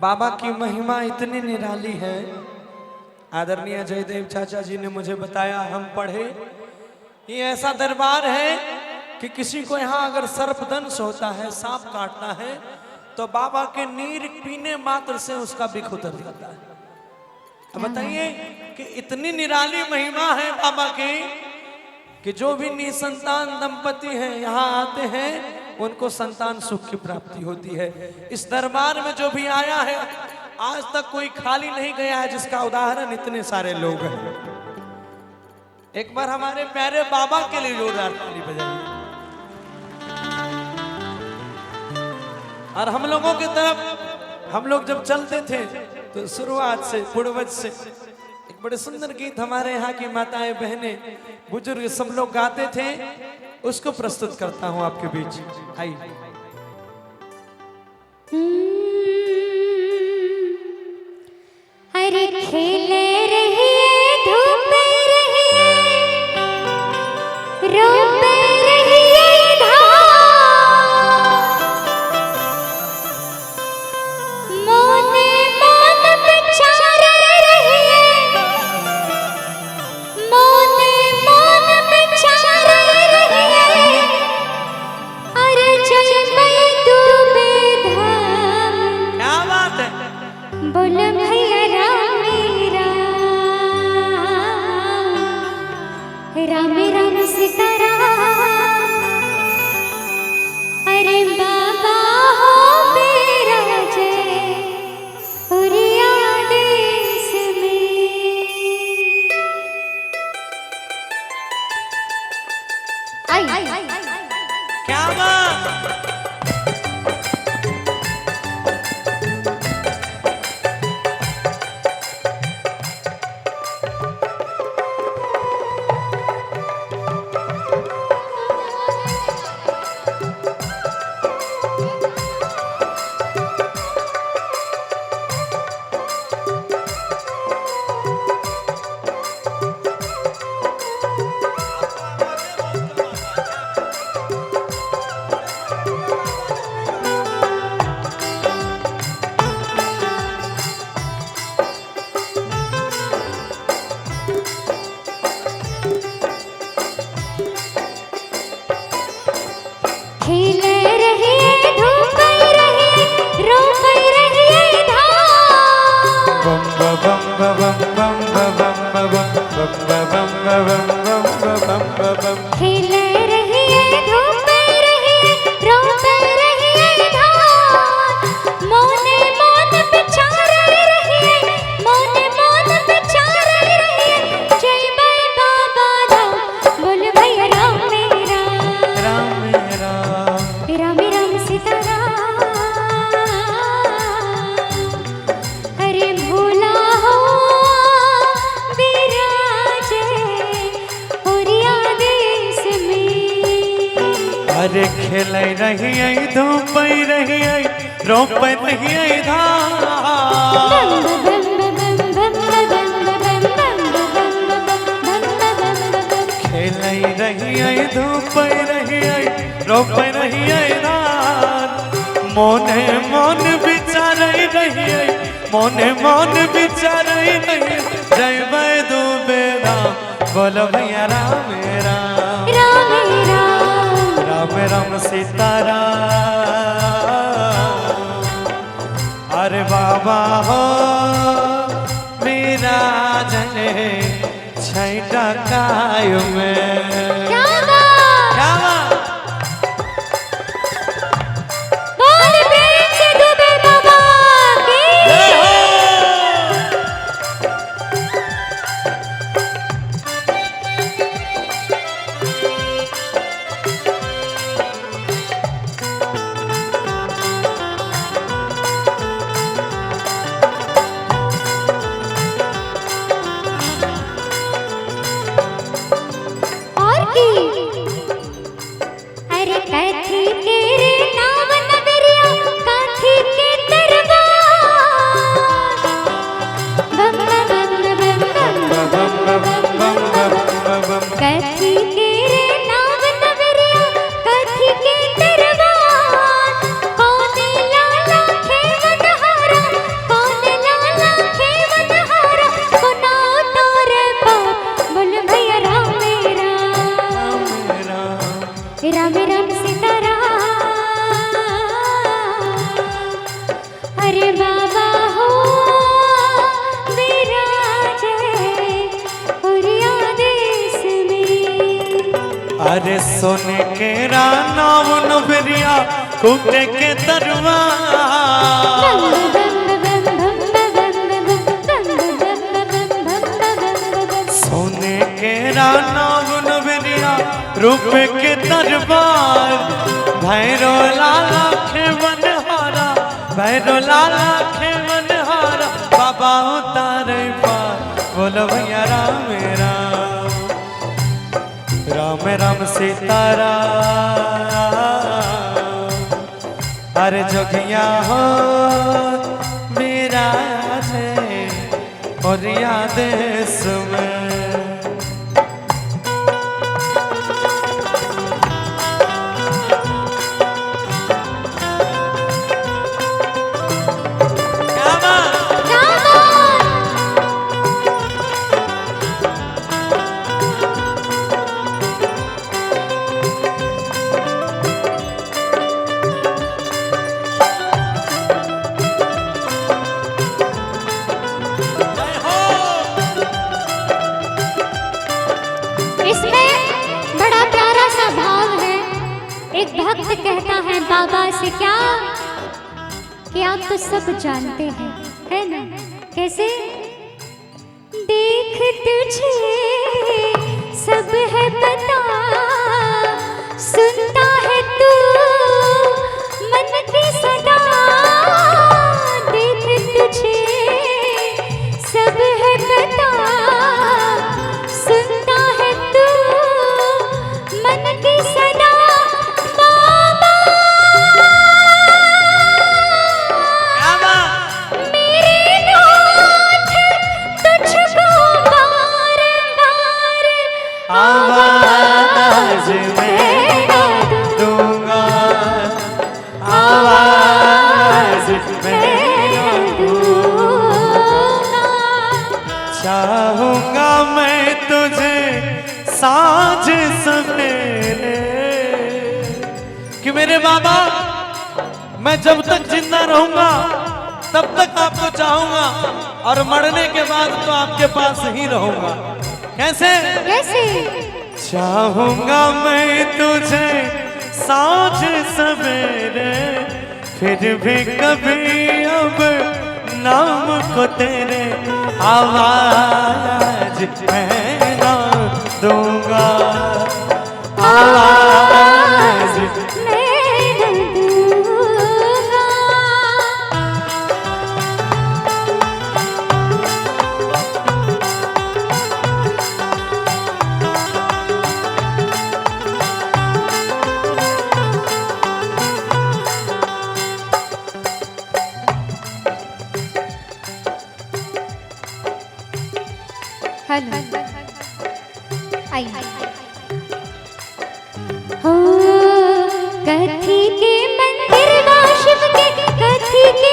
बाबा की महिमा इतनी निराली है। आदरणीय जयदेव चाचा जी ने मुझे बताया, हम पढ़े, ये ऐसा दरबार है कि किसी को यहाँ अगर सर्पदंश होता है, सांप काटना है, तो बाबा के नीर पीने मात्र से उसका बिख उतर जाता है। तो बताइए कि इतनी निराली महिमा है बाबा की कि जो भी निसंतान दंपति हैं यहाँ आते हैं, उनको संतान सुख की प्राप्ति होती है। इस दरबार में जो भी आया है आज तक कोई खाली नहीं गया है, जिसका उदाहरण इतने सारे लोग हैं। एक बार हमारे प्यारे बाबा के लिए जोरदार ताली बजाइए। और हम लोगों की तरफ हम लोग जब चलते थे तो शुरुआत से पूर्वज से एक बड़े सुंदर गीत हमारे यहाँ की माताएं बहनें बुजुर्ग सब लोग गाते थे, उसको प्रस्तुत करता हूँ आपके बीच। आइए। अरे खेले रहिए, धूपे रहिए, रोपे रहिए धान, मोने मोन बिचारे रहिए, मोने मोन बिचारे रहिए, अरे जय मैं डूबे धाम। क्या बात है, बोल भैया राम राम सीताराम। अरे बाबा हो मेरा जय उरिया देश में। आई क्या बात। खेले रहिए, धूपे रहिए, रोपे रहिए धान, बम बम बम बम बम बम बम। खेले रहिए, धूपे रहिए, रोपे रहिए धान, मोने मोन बिचारे रहिए, मोने मोन बिचारे रहिए, जय मैं बाबा धाम। बोल भैया राम मेरा राम राम सीताराम। अरे भोला हो विराजे उरिया देश में। अरे खेल रही धूप रही रोप रही धान, खेल रही धूप रही रोप रही धान, मोने मोन बिचार रही, मोने मोन बिचार रही, जय मैं डूबे धाम। बोलो भैया राम राम राम राम राम राम सीताराम। अरे बाबा हो मेरा जने छैटा कायु में। क्या बात। क्या बात। बोल प्रेम से डूबे बाबा की। और अरे बाबा हो विराजे उरिया देश में। अरे सोने के रानाव नबरिया कुटे के दरबार, सोने के रानाव नबरिया रूप के दरबार, भैरो लाला के बनहारा, भैरो लाला के बनहारा, बाबा उतारे पार, बोलो भैया राम राम, राम राम सीताराम। अरे जोगिया हो विराजे और या देश में। भक्त कहता है बाबा से क्या कि आप तो सब जानते हैं, है ना? कैसे? देख तुझे सब है पता, सुनता है तू मन की सदा। देख तुझे सब है पता, सुनता है तू मन की सदा। आवाज मैं दूंगा, आवाज मैं दूंगा, चाहूंगा मैं तुझे साँझ सवेरे। कि मेरे बाबा मैं जब तक जिंदा रहूंगा तब तक आपको चाहूंगा, और मरने के बाद तो आपके पास ही रहूंगा। कैसे? कैसे? चाहूंगा मैं तुझे साँझ सवेरे, फिर भी कभी अब नाम को तेरे आवाज मैं ना दूंगा, आवाज मैं न दूंगा। हेलो आइए। हो कथी के मंदिर वा शिव के, कथी के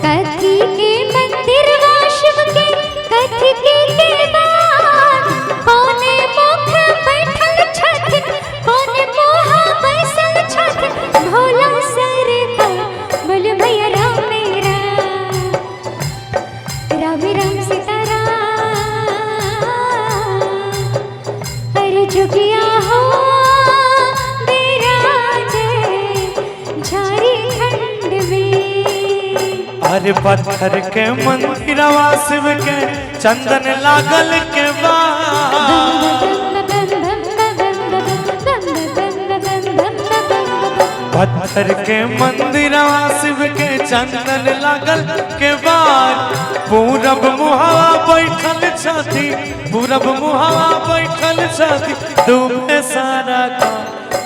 कथी के मंदिर वा शिव के, कथी के कोने मुख बैठल छथिन, कोने मोहा बैसल छथिन, भोला सरकार बोल भैया राम मेरा, राम राम सीताराम। अरे जोगिया हो विराजे झारखंड में। अरे पत्थर के मंदिरवा शिव के चंदन लागल के बाद, पत्थर के मंदिरवा शिव के चंदन लागल के बाद, पूरब मुहावा बैठल छथि, पूरब मुहावा बैठल छथि, डूबे सारा का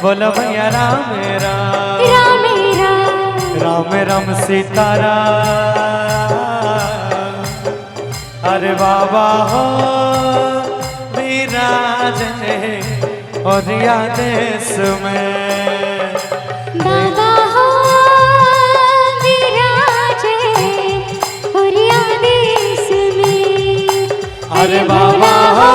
बोलो भैया राम राम, राम राम, राम राम सीताराम। अरे बाबा हो विराजे और या देश में, बाबा हो विराजे और या देश में। अरे बाबा हो